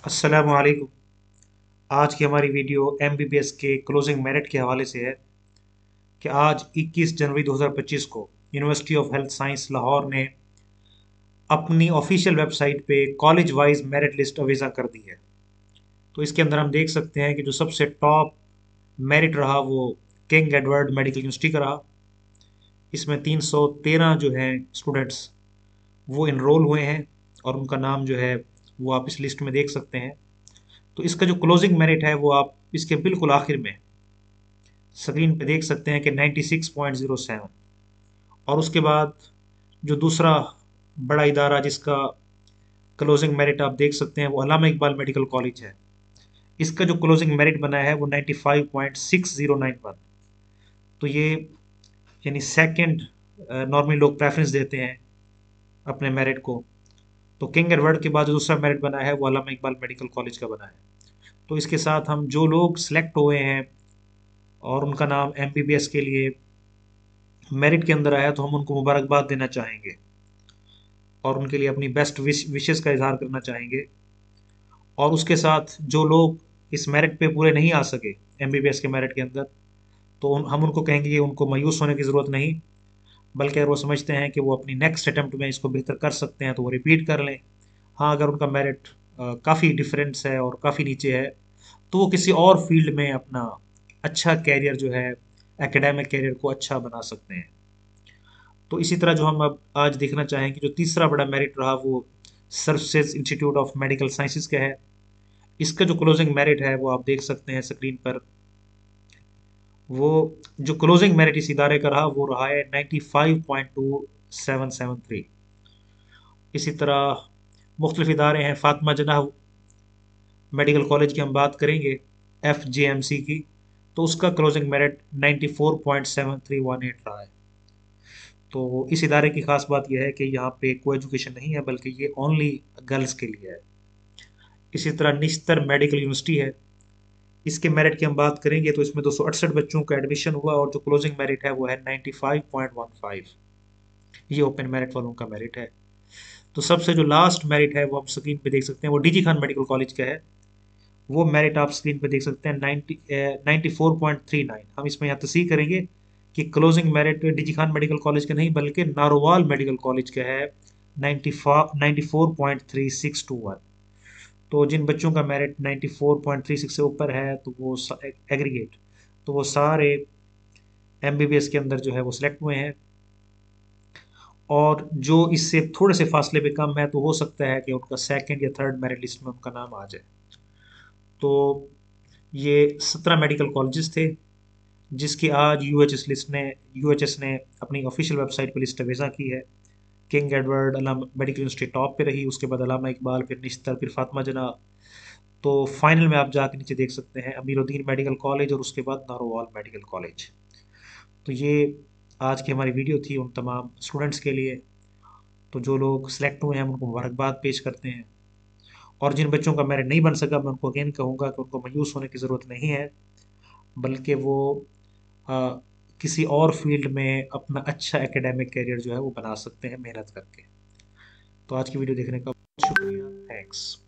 अस्सलामु अलैकुम। आज की हमारी वीडियो एमबीबीएस के क्लोजिंग मेरिट के हवाले से है कि आज 21 जनवरी 2025 को university of health science Lahore ने अपनी ऑफिशियल वेबसाइट पे कॉलेज वाइज मेरिट लिस्ट अवेज़ा कर दी है। तो इसके अंदर हम देख सकते हैं कि जो सबसे टॉप मेरिट रहा वो किंग एडवर्ड मेडिकल यूनिवर्सिटी का रहा। इसमें 313 जो हैं स्टूडेंट्स वो इनरोल हुए हैं और उनका नाम जो है वो आप इस लिस्ट में देख सकते हैं। तो इसका जो क्लोजिंग मेरिट है वो आप इसके बिल्कुल आखिर में स्क्रीन पे देख सकते हैं कि 96.07। और उसके बाद जो दूसरा बड़ा इदारा जिसका क्लोजिंग मेरिट आप देख सकते हैं वो अल्लामा इकबाल मेडिकल कॉलेज है। इसका जो क्लोजिंग मेरिट बना है वो 95.6091। तो ये यानी सेकंड नॉर्मली लोग प्रेफरेंस देते हैं अपने मेरिट को। तो किंग एडवर्ड के बाद जो दूसरा मेरिट बना है वो अल्लामा इकबाल मेडिकल कॉलेज का बना है। तो इसके साथ हम जो लोग सिलेक्ट हुए हैं और उनका नाम एमबीबीएस के लिए मेरिट के अंदर आया तो हम उनको मुबारकबाद देना चाहेंगे और उनके लिए अपनी बेस्ट विशेस का इजहार करना चाहेंगे। और उसके साथ जो लोग इस मेरिट पे पूरे नहीं आ सके एमबीबीएस के मेरिट के अंदर तो हम उनको कहेंगे कि उनको मायूस होने की ज़रूरत नहीं, बल्कि अगर वो समझते हैं कि वो अपनी नेक्स्ट अटैम्प्ट में इसको बेहतर कर सकते हैं तो वो रिपीट कर लें। हाँ, अगर उनका मेरिट काफ़ी डिफरेंस है और काफ़ी नीचे है तो वो किसी और फील्ड में अपना अच्छा कैरियर जो है एकेडमिक कैरियर को अच्छा बना सकते हैं। तो इसी तरह जो हम अब आज देखना चाहें कि जो तीसरा बड़ा मेरिट रहा वो services institute of medical sciences का है। इसका जो क्लोजिंग मेरिट है वो आप देख सकते हैं स्क्रीन पर। वो जो क्लोजिंग मेरिट इस इदारे का रहा वो रहा है 95.2773। इसी तरह मुख्तलिफ इदारे हैं। फातिमा जनाह मेडिकल कॉलेज की हम बात करेंगे, एफ जे एम सी की, तो उसका क्लोजिंग मेरिट 94.7318 रहा है। तो इस इदारे की खास बात यह है कि यहाँ पे को एजुकेशन नहीं है बल्कि ये ओनली गर्ल्स के लिए है। इसी तरह निश्तर मेडिकल यूनिवर्सिटी है। इसके मेरिट की हम बात करेंगे तो इसमें 268 बच्चों का एडमिशन हुआ और जो क्लोजिंग मेरिट है वो है 95.15। ये ओपन मेरिट वालों का मेरिट है। तो सबसे जो लास्ट मेरिट है वो आप स्क्रीन पे देख सकते हैं, वो डीजी खान मेडिकल कॉलेज का है। वो मेरिट आप स्क्रीन पे देख सकते हैं 94.39। हम इसमें यहाँ तस्दीक करेंगे कि closing merit DG Khan medical college का नहीं बल्कि नारोवाल मेडिकल कॉलेज का है 94.3621। तो जिन बच्चों का मेरिट 94.36 से ऊपर है तो वो एग्रीगेट तो वो सारे एमबीबीएस के अंदर जो है वो सिलेक्ट हुए हैं। और जो इससे थोड़े से फासले पे कम है तो हो सकता है कि उनका सेकंड या थर्ड मेरिट लिस्ट में उनका नाम आ जाए। तो ये 17 मेडिकल कॉलेजेस थे जिसकी आज यूएचएस ने अपनी ऑफिशियल वेबसाइट पर लिस्ट अवेज़ा की है। किंग एडवर्ड अलामा मेडिकल यूनिवर्सिटी टॉप पे रही, उसके बाद अलामा इकबाल, फिर निश्तर, फिर फातिमा जना। तो फाइनल में आप जाके नीचे देख सकते हैं अमीरुद्दीन मेडिकल कॉलेज और उसके बाद नारोवाल मेडिकल कॉलेज। तो ये आज की हमारी वीडियो थी उन तमाम स्टूडेंट्स के लिए। तो जो लोग सिलेक्ट हुए हैं हम उनको मुबारकबाद पेश करते हैं। और जिन बच्चों का मेरिट नहीं बन सका मैं उनको अगेन कहूँगा कि उनको मायूस होने की ज़रूरत नहीं है, बल्कि वो आ, किसी और फील्ड में अपना अच्छा एकेडमिक करियर जो है वो बना सकते हैं मेहनत करके। तो आज की वीडियो देखने का बहुत शुक्रिया। थैंक्स।